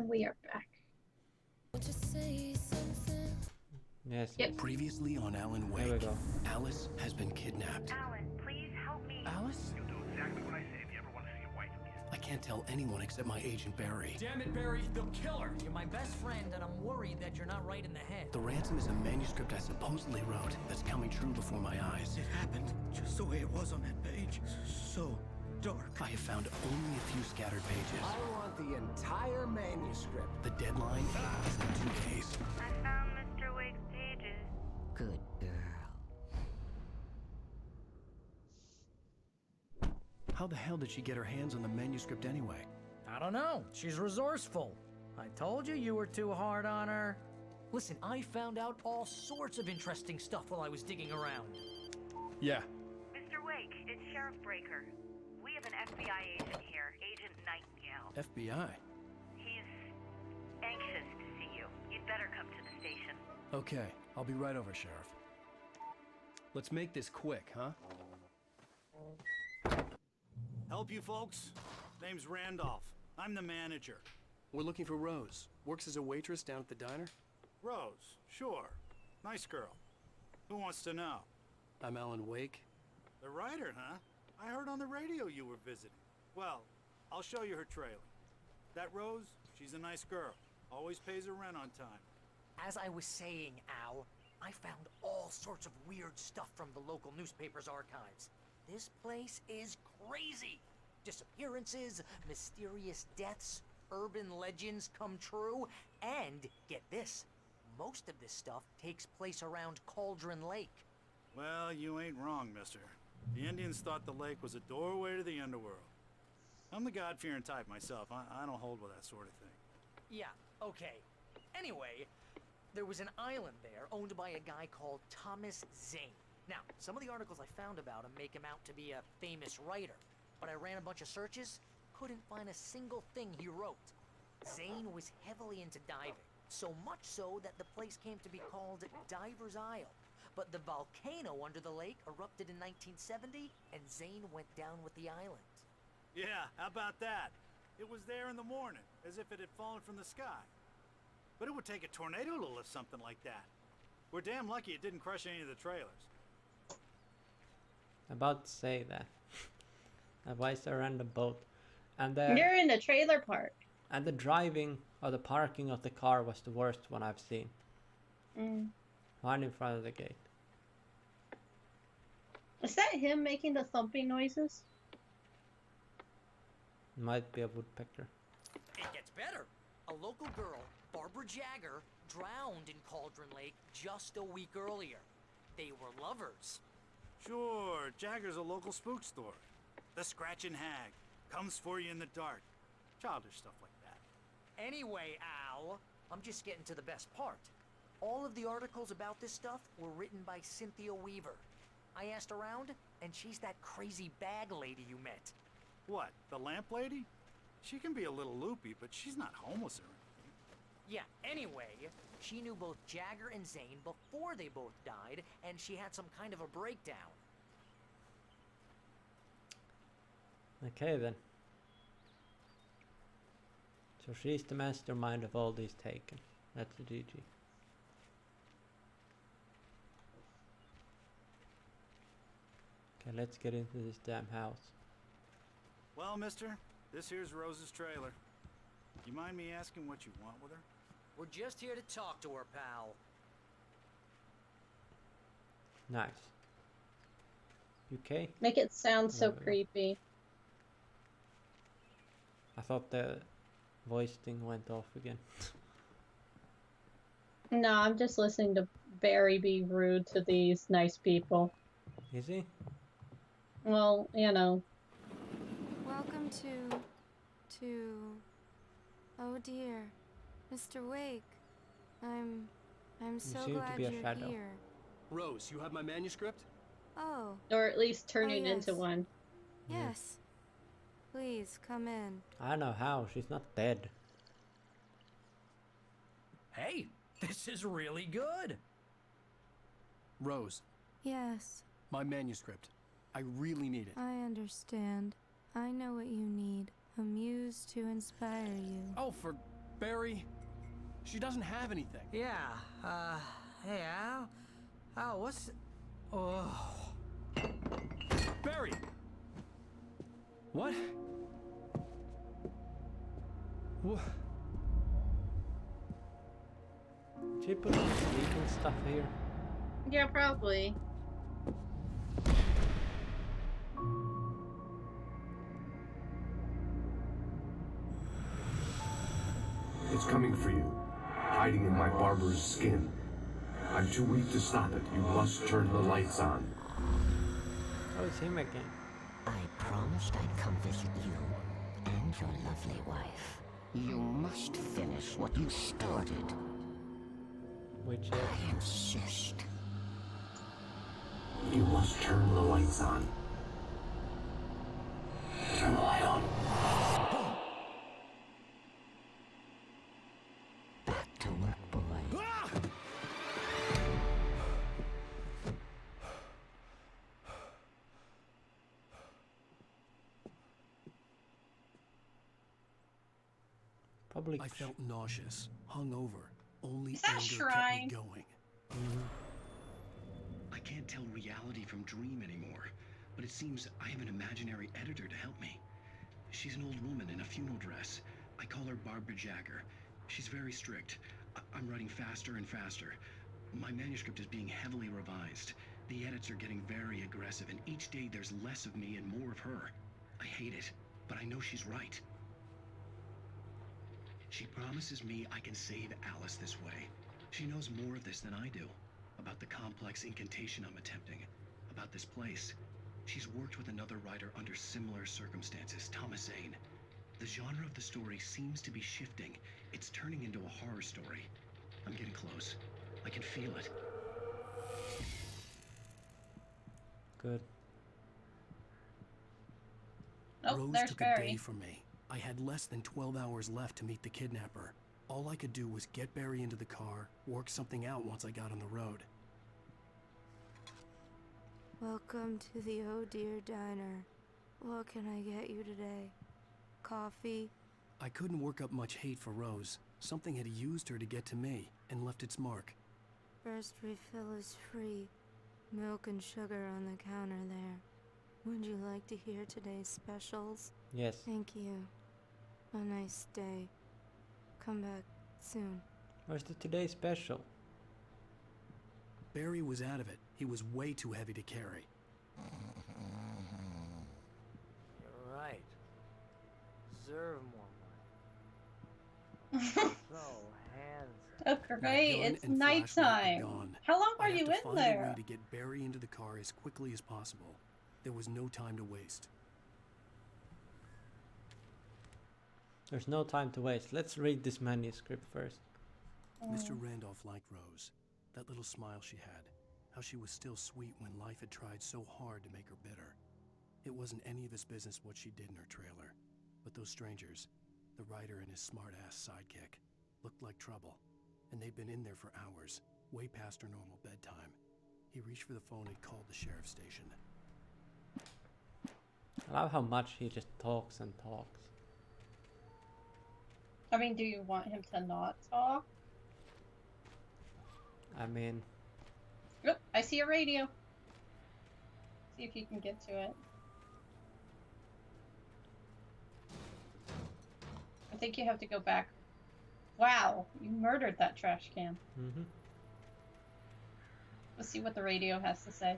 we are back. Yes. Yep. Previously on Alan There we Wake, go. Alice has been kidnapped. Alan, please help me. Alice? You'll do exactly what I say if you ever want to see your wife again. I can't tell anyone except my agent Barry. Damn it, Barry, they'll kill her. You're my best friend, and I'm worried that you're not right in the head. The ransom is a manuscript I supposedly wrote that's coming true before my eyes. It happened just the way it was on that page. So dark. I have found only a few scattered pages. I want the entire manuscript. The deadline is in 2 days. I found Mr. Wake's pages. Good girl. How the hell did she get her hands on the manuscript anyway? I don't know. She's resourceful. I told you you were too hard on her. Listen, I found out all sorts of interesting stuff while I was digging around. Yeah. Mr. Wake, it's Sheriff Breaker. We have an FBI agent here, Agent Nightingale. FBI? He's anxious to see you. You'd better come to the station. Okay, I'll be right over, Sheriff. Let's make this quick, huh? Help you folks? Name's Randolph. I'm the manager. We're looking for Rose. Works as a waitress down at the diner. Rose, sure. Nice girl. Who wants to know? I'm Alan Wake. The writer, huh? I heard on the radio you were visiting. Well, I'll show you her trailer. That Rose, she's a nice girl. Always pays her rent on time. As I was saying, Al, I found all sorts of weird stuff from the local newspaper's archives. This place is crazy. Disappearances, mysterious deaths, urban legends come true, and get this, most of this stuff takes place around Cauldron Lake. Well, you ain't wrong, mister. The Indians thought the lake was a doorway to the underworld. I'm the God-fearing type myself. I don't hold with that sort of thing. Yeah, okay. Anyway, there was an island there owned by a guy called Thomas Zane. Now, some of the articles I found about him make him out to be a famous writer, but I ran a bunch of searches, couldn't find a single thing he wrote. Zane was heavily into diving, so much so that the place came to be called Diver's Isle. But the volcano under the lake erupted in 1970, and Zane went down with the island. Yeah, how about that? It was there in the morning, as if it had fallen from the sky. But it would take a tornado to lift something like that. We're damn lucky it didn't crush any of the trailers. About to say that. Why is there a random boat? And You're in the trailer park. and the driving or the parking of the car was the worst one I've seen. Right in front of the gate. Is that him making the thumping noises? Might be a woodpecker. It gets better. A local girl, Barbara Jagger, drowned in Cauldron Lake just a week earlier. They were lovers. Sure, Jagger's a local spook store. The Scratching Hag. Comes for you in the dark. Childish stuff like that. Anyway, Al, I'm just getting to the best part. All of the articles about this stuff were written by Cynthia Weaver. I asked around, and she's that crazy bag lady you met. What, the lamp lady? She can be a little loopy, but she's not homeless or anything. Yeah, anyway, she knew both Jagger and Zane before they both died, and she had some kind of a breakdown. Okay then. So she's the mastermind of all these taken. That's the GG. Okay, let's get into this damn house. Well, mister, this here's Rose's trailer. You mind me asking what you want with her? We're just here to talk to her, pal. Nice. UK? Make it sound so Whatever. creepy. I thought the voice thing went off again. No, I'm just listening to Barry be rude to these nice people. Is he? Well, you know. Welcome to... Oh dear, Mr. Wake. I'm so seem to glad be a you're shadow. here. Rose, you have my manuscript? Oh, Or at least turning yes. into one. yes. Please, come in. I don't know how, she's not dead. Hey, this is really good. Rose, Yes, my manuscript. I really need it. I understand. I know what you need. A muse to inspire you. Oh, for Barry, she doesn't have anything. Yeah, hey, Al? Al, what's... Oh... Barry! What? What? Did you put some legal stuff here? Yeah, probably. It's coming for you, hiding in my barber's skin. I'm too weak to stop it. You must turn the lights on. Oh, it's him again. I promised I'd come visit you and your lovely wife. You must finish what you started. Which is... I insist. You must turn the lights on. Turn the light on. Back to work, boy. Probably... I felt nauseous, hungover. Only Is that anger Shrine? kept me going. I can't tell reality from dream anymore, but it seems I have an imaginary editor to help me. She's an old woman in a funeral dress. I call her Barbara Jagger. She's very strict. I'm writing faster and faster. My manuscript is being heavily revised. The edits are getting very aggressive, and each day there's less of me and more of her. I hate it, but I know she's right. She promises me I can save Alice this way. She knows more of this than I do. About the complex incantation I'm attempting. About this place. She's worked with another writer under similar circumstances, Thomas Zane. The genre of the story seems to be shifting. It's turning into a horror story. I'm getting close. I can feel it. Good. Oh, Rose there's took a day Barry. from me. I had less than 12 hours left to meet the kidnapper. All I could do was get Barry into the car, work something out once I got on the road. Welcome to the Oh Dear Diner. What can I get you today? Coffee? I couldn't work up much hate for Rose. Something had used her to get to me and left its mark. First refill is free. Milk and sugar on the counter there. Would you like to hear today's specials? Yes. Thank you. A nice day. Come back soon. Where's the today special? Barry was out of it. He was way too heavy to carry. You're right. Deserve more money. So handsome. Oh, My great. gun It's and flashlight were nighttime. gone. How long I are have you to in find a there? way to get Barry into the car as quickly as possible. There was no time to waste. There's no time to waste. Let's read this manuscript first. Mr. Randolph liked Rose. That little smile she had. How she was still sweet when life had tried so hard to make her bitter. It wasn't any of his business what she did in her trailer. But those strangers, the writer and his smart-ass sidekick, looked like trouble. And they'd been in there for hours, way past her normal bedtime. He reached for the phone and called the sheriff's station. I love how much he just talks and talks. I mean, do you want him to not talk? I mean... Oh, I see a radio. See if you can get to it. I think you have to go back. Wow, you murdered that trash can. Mm-hmm. Let's see what the radio has to say.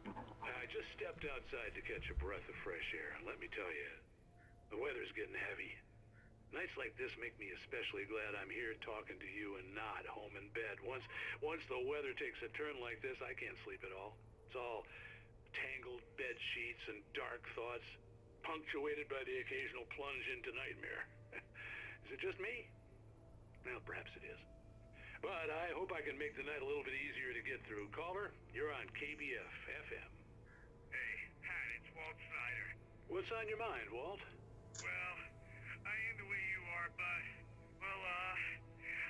I just stepped outside to catch a breath of fresh air. Let me tell you, the weather's getting heavy. Nights like this make me especially glad I'm here talking to you and not home in bed. Once the weather takes a turn like this, I can't sleep at all. It's all tangled bed sheets and dark thoughts, punctuated by the occasional plunge into nightmare. Is it just me? Well, perhaps it is. But I hope I can make the night a little bit easier to get through. Caller, you're on KBF FM. Hey, Pat, it's Walt Snyder. What's on your mind, Walt? Well, I am the way you are, but, well,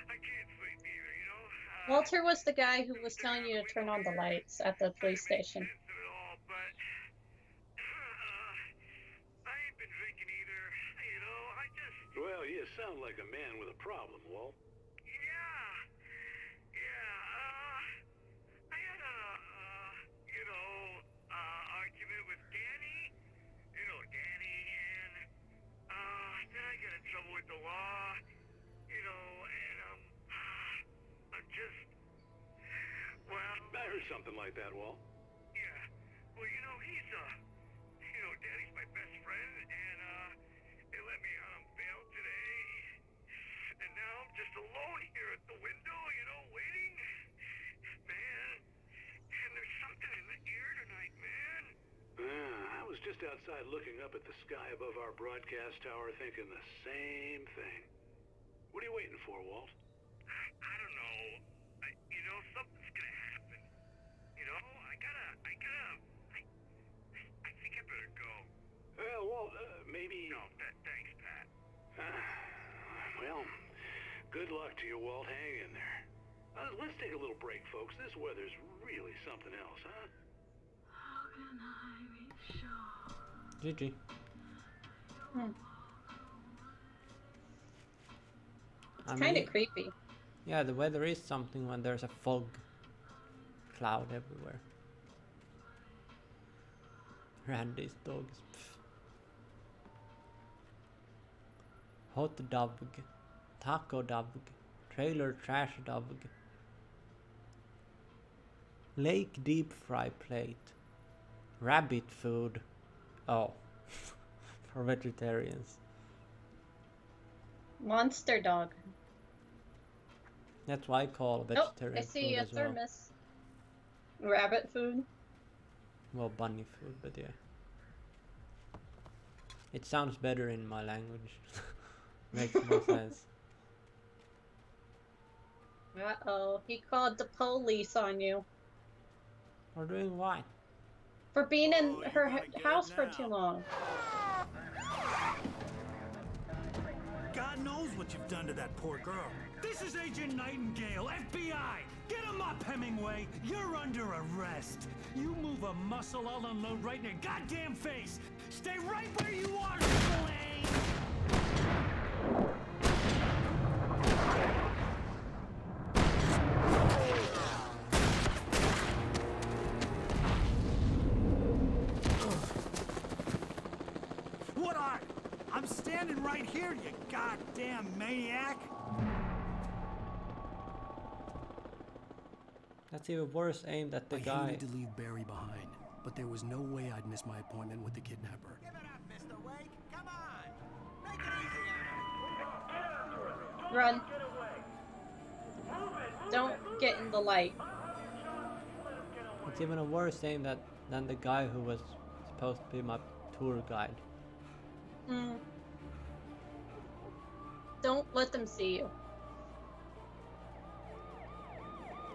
I can't sleep either, you know? Walter was the guy who was telling you to turn on the lights at the police station. Sense of it all, but, I ain't been drinking either, you know, I just... Well, you sound like a man with a problem, Walt. I had a, argument with Danny. You know Danny, and, then I got in trouble with the law, and, I'm just, well... I heard something like that, Walt. Yeah. Well, he's, Danny's my best friend, and, they let me out on bail today. And now I'm just alone here at the window, waiting. Man, and there's something in the air tonight, man. I was just outside looking up at the sky above our broadcast tower thinking the same thing. What are you waiting for, Walt? I don't know. Something's gonna happen. I think I better go. Well, Walt, maybe... No, thanks, Pat. Well, good luck to you, Walt. Hang in there. Let's take a little break, folks. This weather's really something else, huh? How can I be sure? GG. It's kind of creepy. Yeah, the weather is something when there's a fog cloud everywhere. Randy's dogs. Hot dog, taco dog, trailer trash dog, lake deep fry plate, rabbit food. Oh, for vegetarians. Monster dog. That's why I call vegetarian I see food a as well. thermos. Rabbit food. Well, bunny food, but yeah. It sounds better in my language. Makes more sense. Uh-oh, he called the police on you. For doing what? For being in her house for too long. God knows what you've done to that poor girl. This is Agent Nightingale, FBI! Get him up, Hemingway! You're under arrest! You move a muscle, I'll unload right in your goddamn face! Stay right where you are, Triple A! What are you? I'm standing right here, you goddamn maniac! That's even worse aimed at the guy. I hated to leave Barry behind, but there was no way I'd miss my appointment with the kidnapper. Give it up, Mr. Wake. Come on. Make it easy on him. Run. Don't get in the light. It's even a worse aim than the guy who was supposed to be my tour guide. Don't let them see you.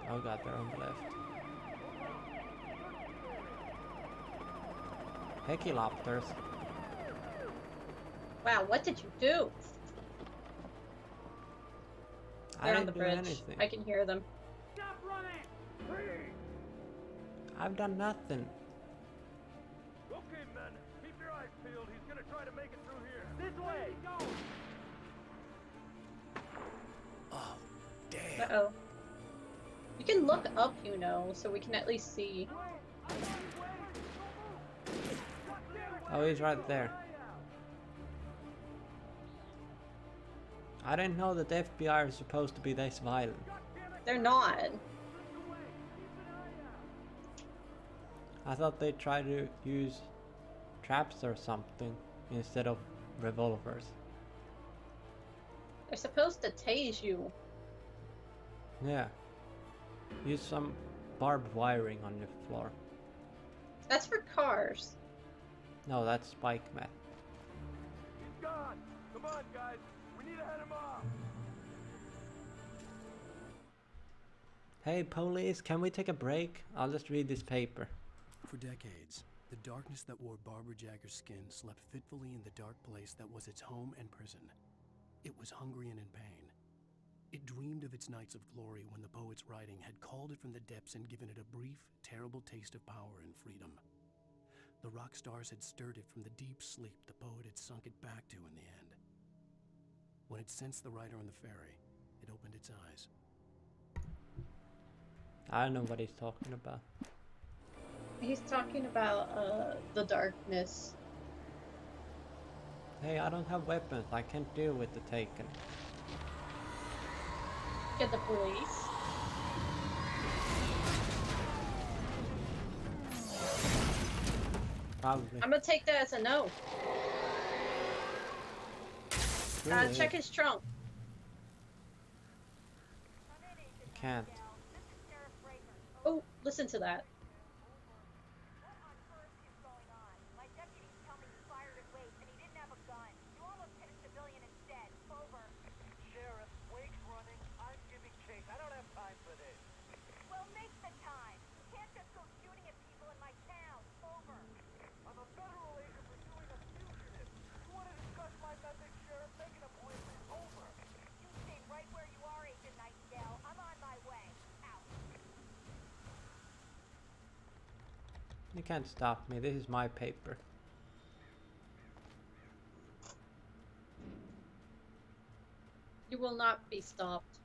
Oh god, they're on the left. Helicopters. Wow, what did you do? They're on the bridge. Anything. I can hear them. Stop running! Please! I've done nothing. Okay, men. Keep your eyes peeled. He's gonna try to make it through here. This way! Go! Oh, damn. Uh-oh. You can look up, so we can at least see. Oh, he's right there. I didn't know that the FBI is supposed to be this violent. They're not. I thought they tried to use traps or something instead of revolvers. They're supposed to tase you. Yeah. Use some barbed wiring on your floor. That's for cars. No, that's spike meth. He's gone! Come on, guys! We need to head him off! Hey, police, can we take a break? I'll just read this paper. For decades, the darkness that wore Barbara Jagger's skin slept fitfully in the dark place that was its home and prison. It was hungry and in pain. It dreamed of its nights of glory when the poet's writing had called it from the depths and given it a brief, terrible taste of power and freedom. The rock stars had stirred it from the deep sleep the poet had sunk it back to in the end. When it sensed the rider on the ferry, it opened its eyes. I don't know what he's talking about. He's talking about the darkness. Hey, I don't have weapons. I can't deal with the Taken. Get the police. Probably. I'm gonna take that as a no. Really Check is. his trunk. Can't. Oh, listen to that. Sheriff, Wake's running. I'm giving chase. I don't have time for this. Well, make the time. You can't just go shooting at people in my town. Over. I'm a federal agent pursuing a fugitive. You want to discuss my methods, Sheriff? Make an appointment. Over. You stay right where you are, Agent Nightingale. I'm on my way. Out. You can't stop me. This is my paper. You will not be stopped.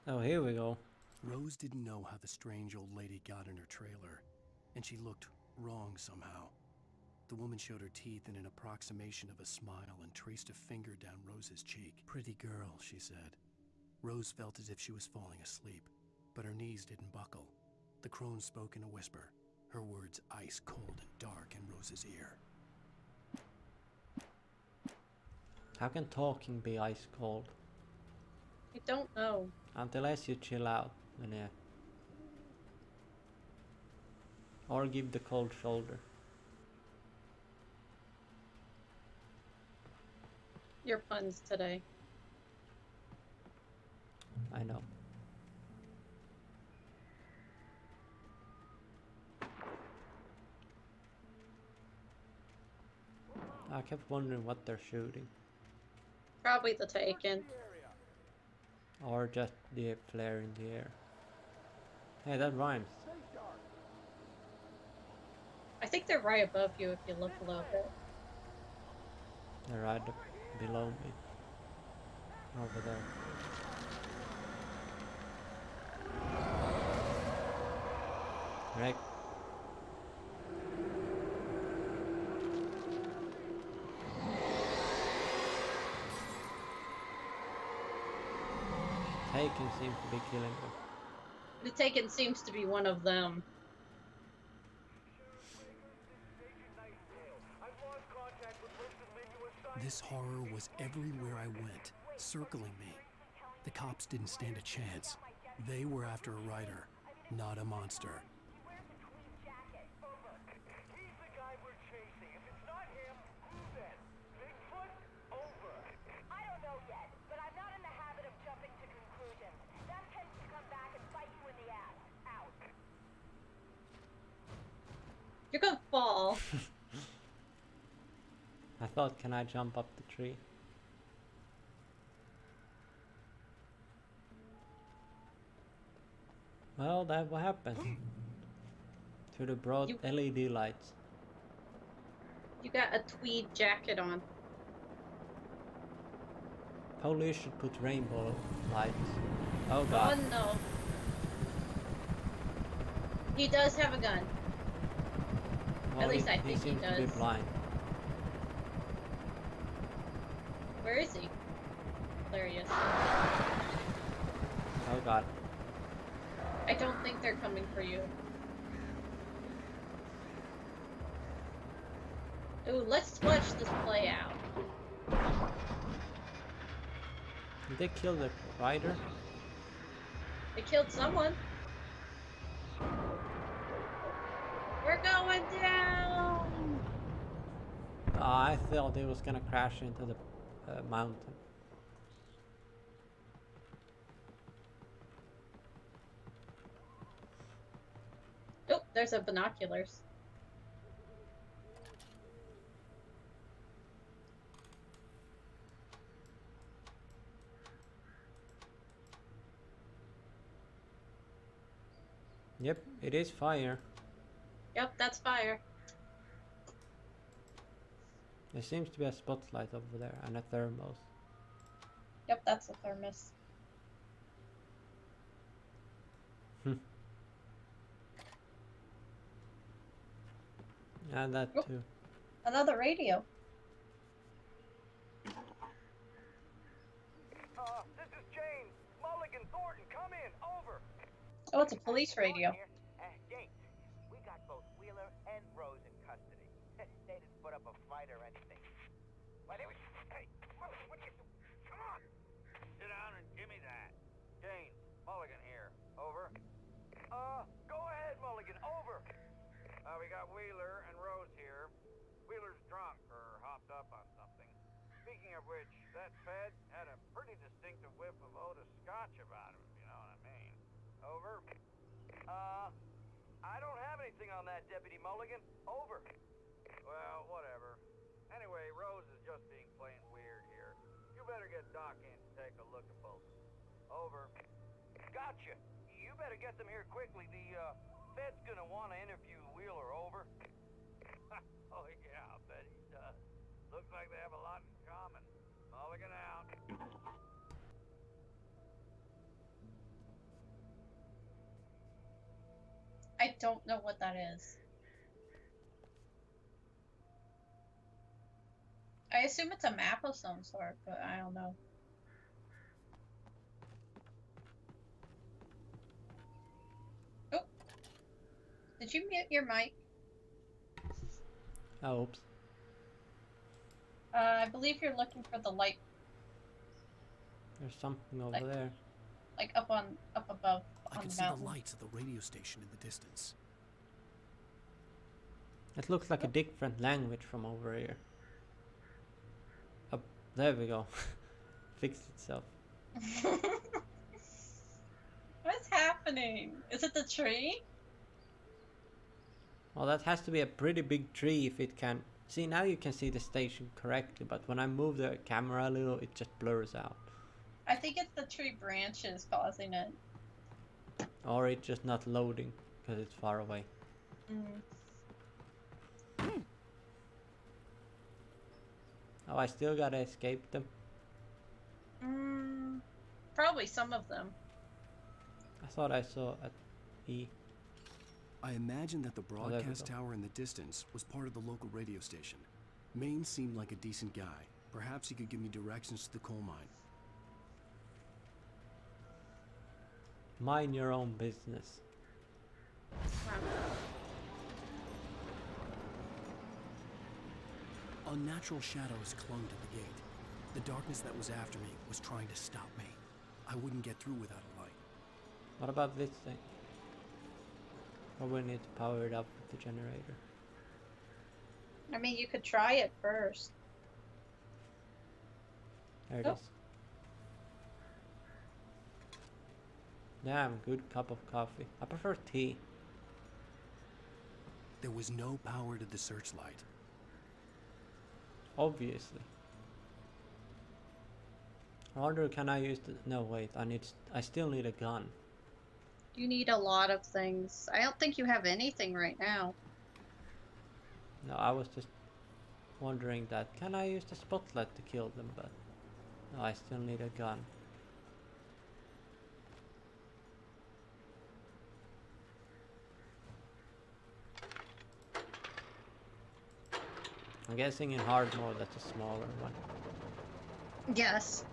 Oh, here we go. Rose didn't know how the strange old lady got in her trailer, and she looked wrong somehow. The woman showed her teeth in an approximation of a smile and traced a finger down Rose's cheek. Pretty girl, she said. Rose felt as if she was falling asleep, but her knees didn't buckle. The crone spoke in a whisper, her words ice cold and dark in Rose's ear. How can talking be ice cold? I don't know. Unless you chill out, Linnea. Or give the cold shoulder. Your puns today. I know. I kept wondering what they're shooting. Probably the Taken. Or just the flare in the air. Hey, that rhymes. I think they're right above you if you look a little bit. They're right below me. Over there. Right. Taken seems to be killing them. The Taken seems to be one of them. This horror was everywhere I went, circling me. The cops didn't stand a chance. They were after a rider, not a monster. He's the guy we're chasing. If it's not him, who then? Bigfoot? Over. I don't know yet, but I'm not in the habit of jumping to conclusions. That tends to come back and bite you in the ass. Out. You're gonna fall. I thought, can I jump up the tree? Well, that what happened to the broad LED lights. You got a tweed jacket on. Police should put rainbow lights. Oh god. Oh no. He does have a gun. Well, At least I think he seems to be does. blind. Where is he? There he is. Oh god. I don't think they're coming for you. Ooh, let's watch this play out. Did they kill the rider? They killed someone. We're going down! I thought it was gonna crash into the mountain. Oh, there's a binoculars. Yep, it is fire. Yep, that's fire. There seems to be a spotlight over there and a thermos. Yep, that's a thermos. And that Oh. too. Another radio. This is James. Mulligan, Thornton, come in. Over. Oh, it's a police radio. James, we got both Wheeler and Rose in custody. They didn't put up a fight or anything. Why, they were... Hey, Mulligan, what are you doing? Come on. Sit down and give me that. James, Mulligan here. Over. Go ahead, Mulligan. Over. We got Wheeler and Rose here. Wheeler's drunk or hopped up on something. Speaking of which, that Fed had a pretty distinctive whiff of Otis Scotch about him, if you know what I mean. Over. I don't have anything on that, Deputy Mulligan. Over. Well, whatever. Anyway, Rose is just being plain weird here. You better get Doc in to take a look at both. Over. Gotcha. You better get them here quickly. The, Fed's gonna want to interview Wheeler. Over. Oh, yeah, I bet he does. Looks like they have a lot in common. Mulligan out. I don't know what that is. I assume it's a map of some sort, but I don't know. Oh. Did you mute your mic? Oh, oops. I believe you're looking for the light, There's something over Like- there. like up above I on could the see the mountain. lights of the radio station in the distance. It looks like a different language from over here. Up there we go. Fixed itself. What's happening? Is it the tree? Well, that has to be a pretty big tree if it can. See, now you can see the station correctly, but when I move the camera a little, it just blurs out. I think it's the tree branches causing it. Or it's just not loading because it's far away. Oh, I still gotta escape them. Probably some of them. I thought I saw at E. I imagine that the there we broadcast go. tower in the distance was part of the local radio station. Maine seemed like a decent guy. Perhaps he could give me directions to the coal mine. Mind your own business. Unnatural shadows clung to the gate. The darkness that was after me was trying to stop me. I wouldn't get through without a light. What about this thing? Probably need to power it up with the generator. I mean, you could try it first. There it Oh. is. Damn, good cup of coffee. I prefer tea. There was no power to the searchlight. Obviously. I wonder, can I use the... No, wait, I still need a gun. You need a lot of things. I don't think you have anything right now. No, I was just wondering that. Can I use the spotlight to kill them? But no, I still need a gun. I'm guessing in hard mode that's a smaller one. Yes.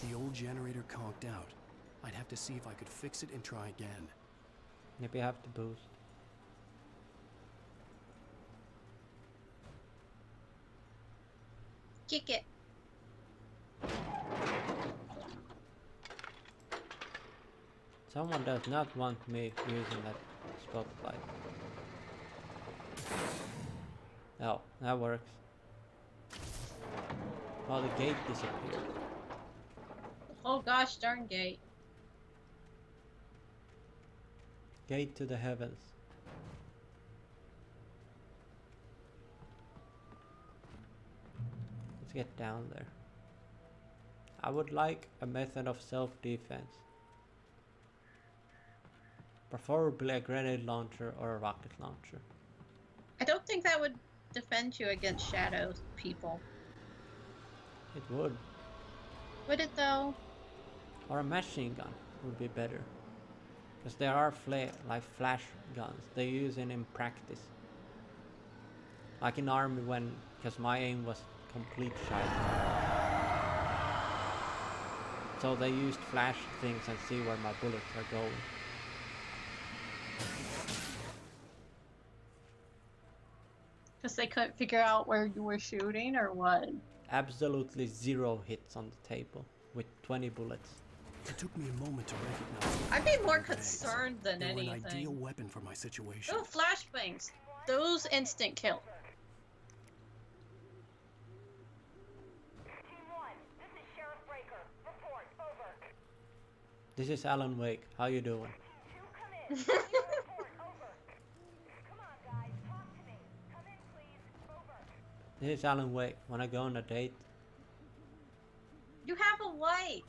The old generator conked out. I'd have to see if I could fix it and try again. Maybe I have to boost. Kick it. Someone does not want me using that spotlight. Oh, that works. Oh, the gate disappeared. Oh gosh, darn gate. Gate to the heavens. Let's get down there. I would like a method of self-defense. Preferably a grenade launcher or a rocket launcher. I don't think that would defend you against shadow people. It would. Would it though? Or a machine gun would be better. Because there are like flash guns. They use it in practice. Like in army when, because my aim was complete shite. So they used flash things and see where my bullets are going. Because they couldn't figure out where you were shooting or what? Absolutely 0 hits on the table with 20 bullets. It took me a moment to recognize them. I'd be more concerned than they anything. were an ideal weapon for my situation. Oh, flashbangs. Those instant kill. Team 1, this is Sheriff Breaker. Report, over. This is Alan Wake. How you doing? Team 2, come in. Report, over. Come on, guys, talk to me. Come in, please. Over. This is Alan Wake. Wanna go on a date? You have a wife.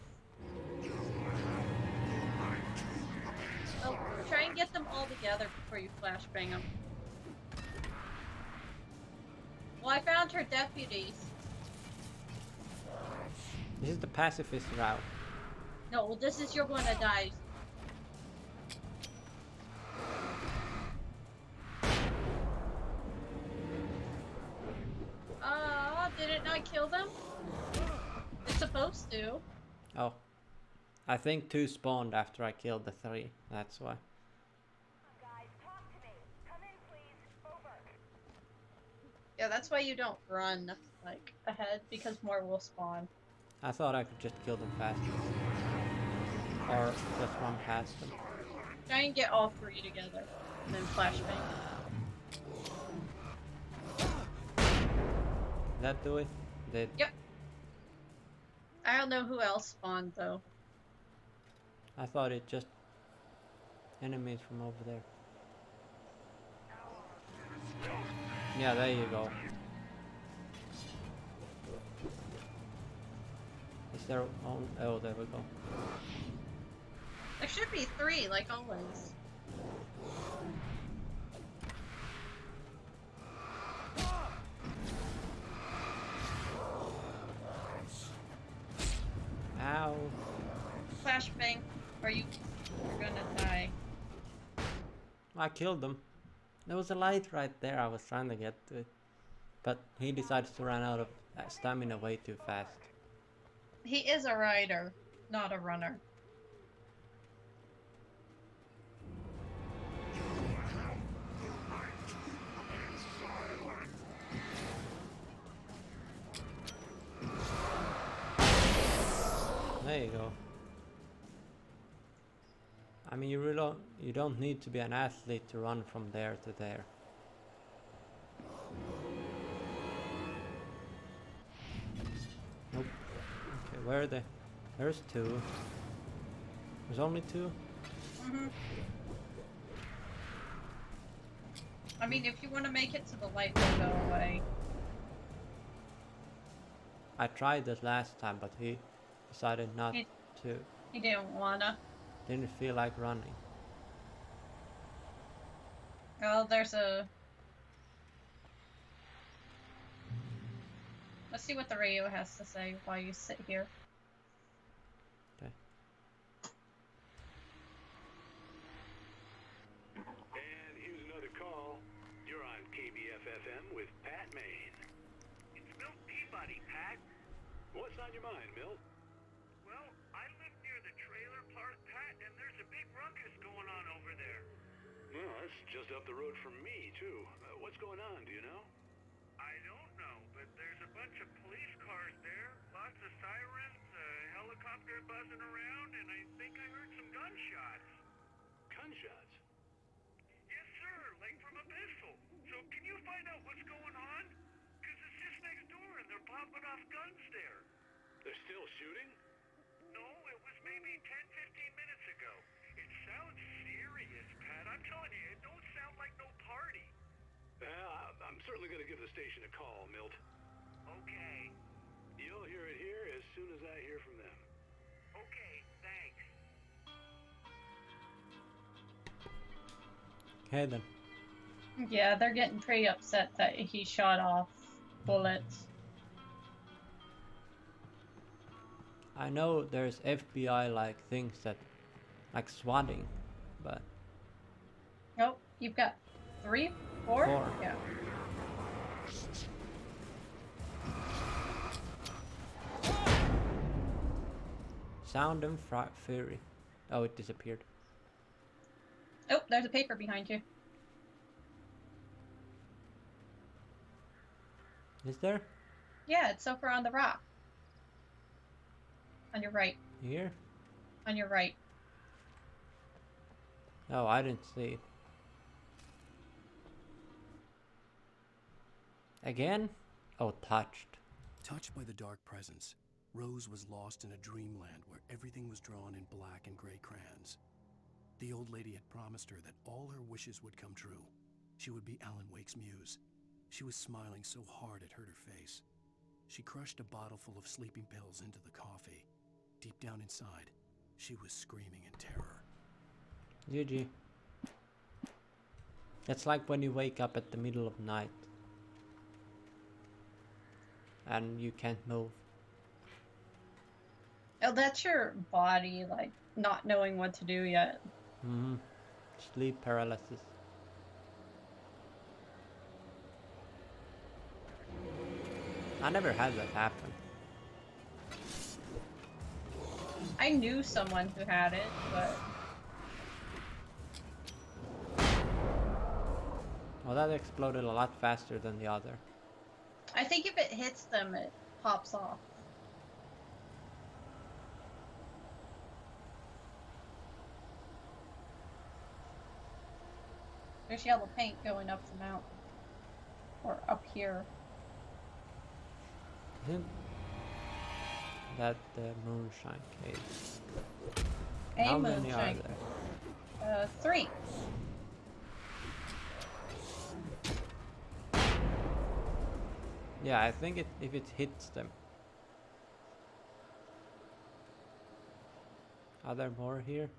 Oh, try and get them all together before you flashbang them. Well, I found her deputies. This is the pacifist route. No, well, this is your one that dies. Did it not kill them? It's supposed to. Oh. I think 2 spawned after I killed the 3. That's why. Guys, talk to me. Come in, please. Over. Yeah, that's why you don't run, like, ahead, because more will spawn. I thought I could just kill them faster. Or just run past them. Try and get all 3 together, and then flashbang. Did that do it? Did. Yep. I don't know who else spawned, though. I thought it just enemies from over there. Yeah, there you go. Is there oh, there we go. There should be 3, like always. Ow. Flashbang, or you're gonna die. I killed them. There was a light right there. I was trying to get to it. But he decided to run out of stamina way too fast. He is a rider, not a runner. There you go. I mean, you don't need to be an athlete to run from there to there. Nope. Okay, where are they? There's 2. There's only 2? Mm-hmm. I mean, if you want to make it to the light, they'll go away. I tried this last time, but he decided not to. He didn't wanna. Didn't feel like running. Oh, there's a... Let's see what the radio has to say while you sit here. Okay. And here's another call. You're on KBFFM with Pat Maine. It's Milt Peabody, Pat. What's on your mind, Milt? Well, I live near the trailer park, Pat, and there's a big ruckus going on over there. Well, that's just up the road from me, too. What's going on, do you know? I don't know, but there's a bunch of police cars there, lots of sirens, a helicopter buzzing around, and I think I heard some gunshots. Gunshots? Yes, sir, like from a pistol. So can you find out what's going on? Because it's just next door and they're popping off guns there. They're still shooting? No, it was maybe 10, 15 minutes ago. It sounds serious, Pat. I'm telling you, it don't sound like no party. Well, I'm certainly going to give the station a call, Milt. Okay. You'll hear it here as soon as I hear from them. Okay then. Yeah, they're getting pretty upset that he shot off bullets. I know there's FBI like things that like swatting, but Nope, you've got 3, 4? 4. Yeah. Sound and fury. Oh, it disappeared. Oh, there's a paper behind you. Is there? Yeah, it's over on the rock. On your right. Here? On your right. Oh, I didn't see it. Again? Oh, touched. Touched by the dark presence, Rose was lost in a dreamland where everything was drawn in black and gray crayons. The old lady had promised her that all her wishes would come true. She would be Alan Wake's muse. She was smiling so hard it hurt her face. She crushed a bottle full of sleeping pills into the coffee. Deep down inside, she was screaming in terror. GG. It's like when you wake up at the middle of night and you can't move. Oh, that's your body, like, not knowing what to do yet. Mm-hmm. Sleep paralysis. I never had that happen. I knew someone who had it, but... Well, that exploded a lot faster than the other. I think if it hits them, it pops off. There's yellow paint going up the mountain. Or up here. Isn't that the moonshine cave? A How many are moonshine. there? 3. Yeah, I think if it hits them. Are there more here?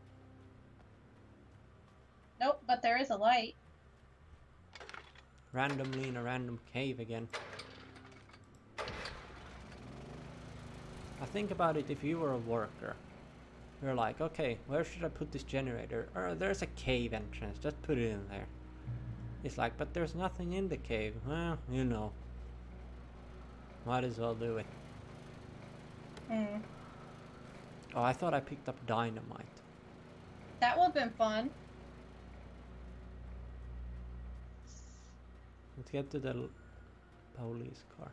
Nope, but there is a light. Randomly in a random cave again. I think about it, if you were a worker, you're like, okay, where should I put this generator? Or there's a cave entrance, just put it in there. It's like, but there's nothing in the cave. Well, you know. Might as well do it. Hmm. Oh, I thought I picked up dynamite. That would have been fun. Let's get to the police car.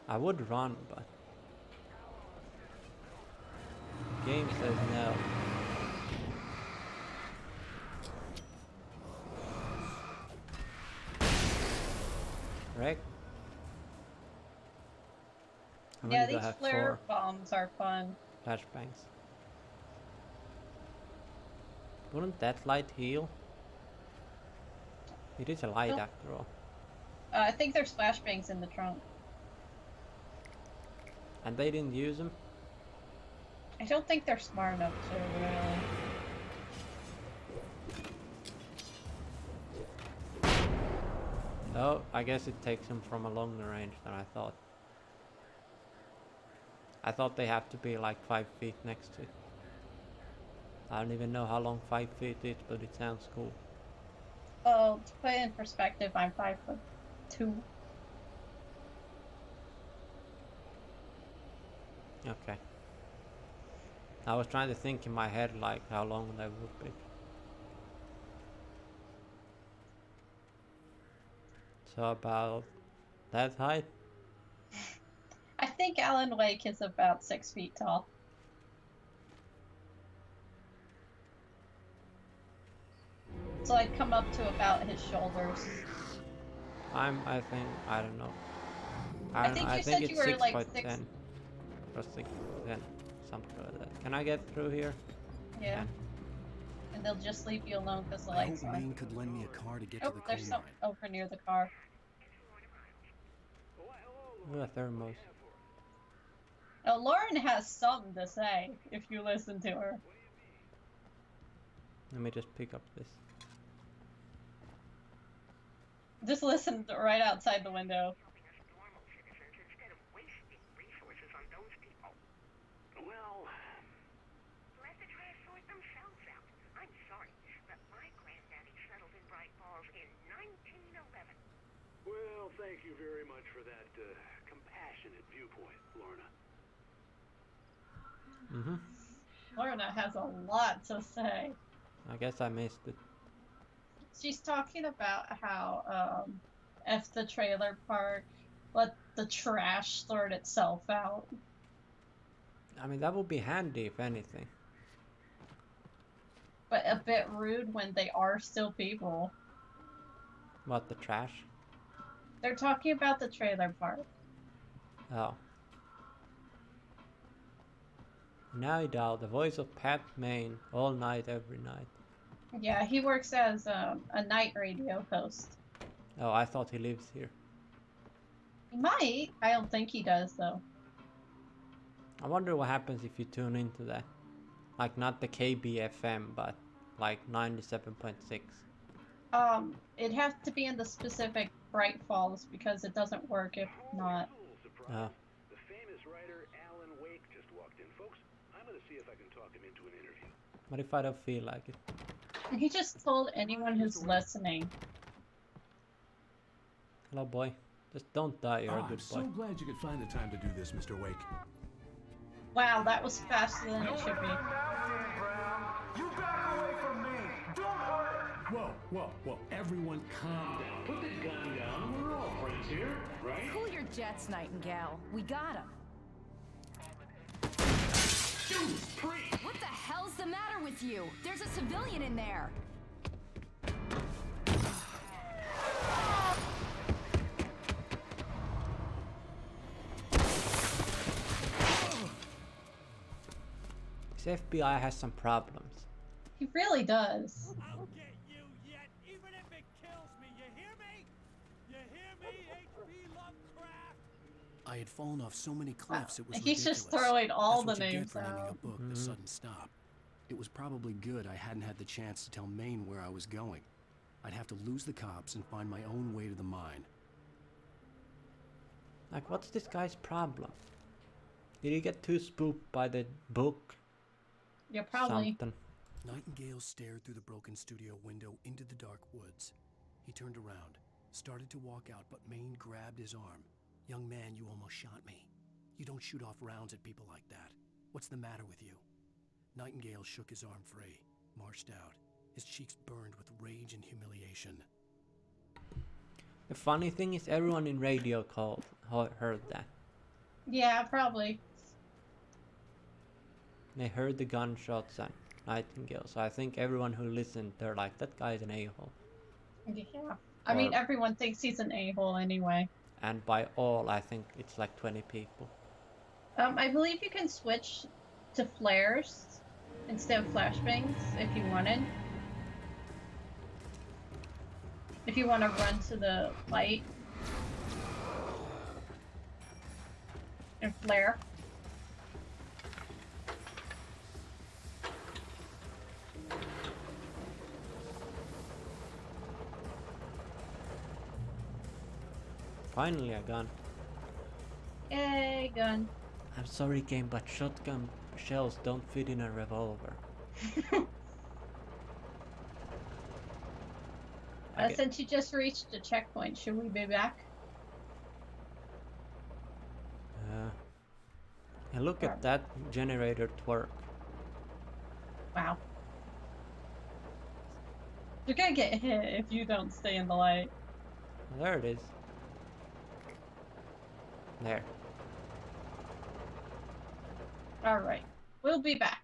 I would run, but the game says no. Right? Yeah, these flare bombs are fun. Flashbangs. Wouldn't that light heal? It is a light Nope. after all. I think there's flashbangs in the trunk. And they didn't use them? I don't think they're smart enough to really. Oh, I guess it takes them from a longer range than I thought. I thought they have to be like 5 feet next to it. I don't even know how long 5 feet is, but it sounds cool. Well, to put it in perspective, I'm 5'2". Okay. I was trying to think in my head like how long they would be. So about that height? I think Alan Wake is about 6 feet tall. So I'd come up to about his shoulders. I think, I don't know. I think you said you were like 6. 10 or 6'10", something like that. Can I get through here? Yeah. And they'll just leave you alone because the I lights hope on. Maine could lend me a car to get to Oh, the coal there's mine. something over near the car. Ooh, a thermos. Now, Lauren has something to say if you listen to her. Let me just pick up this. Just listen right outside the window. Helping us normal citizens instead of wasting resources on those people. Well, They'll have to try to sort themselves out. I'm sorry, but my granddaddy settled in Bright Falls in 1911. well, thank you very much for that compassionate viewpoint, Lorna. Mm-hmm. Lorna has a lot to say. I guess I missed it. She's talking about how if the trailer park let the trash sort itself out. I mean, that would be handy if anything. But a bit rude when they are still people. What, the trash? They're talking about the trailer park. Oh. Naida, the voice of Pat Main, all night, every night. Yeah, he works as a night radio host. Oh, I thought he lives here. He might. I don't think he does, though. I wonder what happens if you tune into that. Like, not the KBFM, but like 97.6. It'd have to be in the specific Bright Falls because it doesn't work if not. Oh. The famous writer Alan Wake just walked in, folks. I'm gonna see if I can talk him into an interview. What if I don't feel like it? He just told anyone who's listening. Hello, boy. Just don't die, you're a I'm good so boy. glad you could find the time to do this, Mr. Wake. Wow, that was faster than it should be. You back away from me! Don't hurt! Whoa, everyone calm down. Put the gun down. We're all friends here, right? Cool your jets, Nightingale. We got him. Judas Priest! What the hell's the matter with you? There's a civilian in there. This FBI has some problems. He really does. I'll get you yet, even if it kills me. You hear me? You hear me, H.P. Lovecraft? I had fallen off so many cliffs it was He's ridiculous. just throwing all That's the what you get names for naming out. a book The Sudden Stop. It was probably good I hadn't had the chance to tell Maine where I was going. I'd have to lose the cops and find my own way to the mine. Like, what's this guy's problem? Did he get too spooked by the book? Yeah, probably. Something. Nightingale stared through the broken studio window into the dark woods. He turned around, started to walk out, but Maine grabbed his arm. "Young man, you almost shot me. You don't shoot off rounds at people like that. What's the matter with you?" Nightingale shook his arm free, marched out. His cheeks burned with rage and humiliation. The funny thing is everyone in radio heard that. Yeah, probably. They heard the gunshots and Nightingale, so I think everyone who listened, they're like, that guy's an a-hole. Yeah. I mean, everyone thinks he's an a-hole anyway. And by all, I think it's like 20 people. I believe you can switch to flares instead of flashbangs if you wanted. If you want to run to the light and flare. Finally a gun. Yay, gun. I'm sorry, game, but shotgun shells don't fit in a revolver. Since you just reached the checkpoint, should we be back? And look at that generator twerk. Wow. You're gonna get hit if you don't stay in the light. There it is. There. Alright. We'll be back.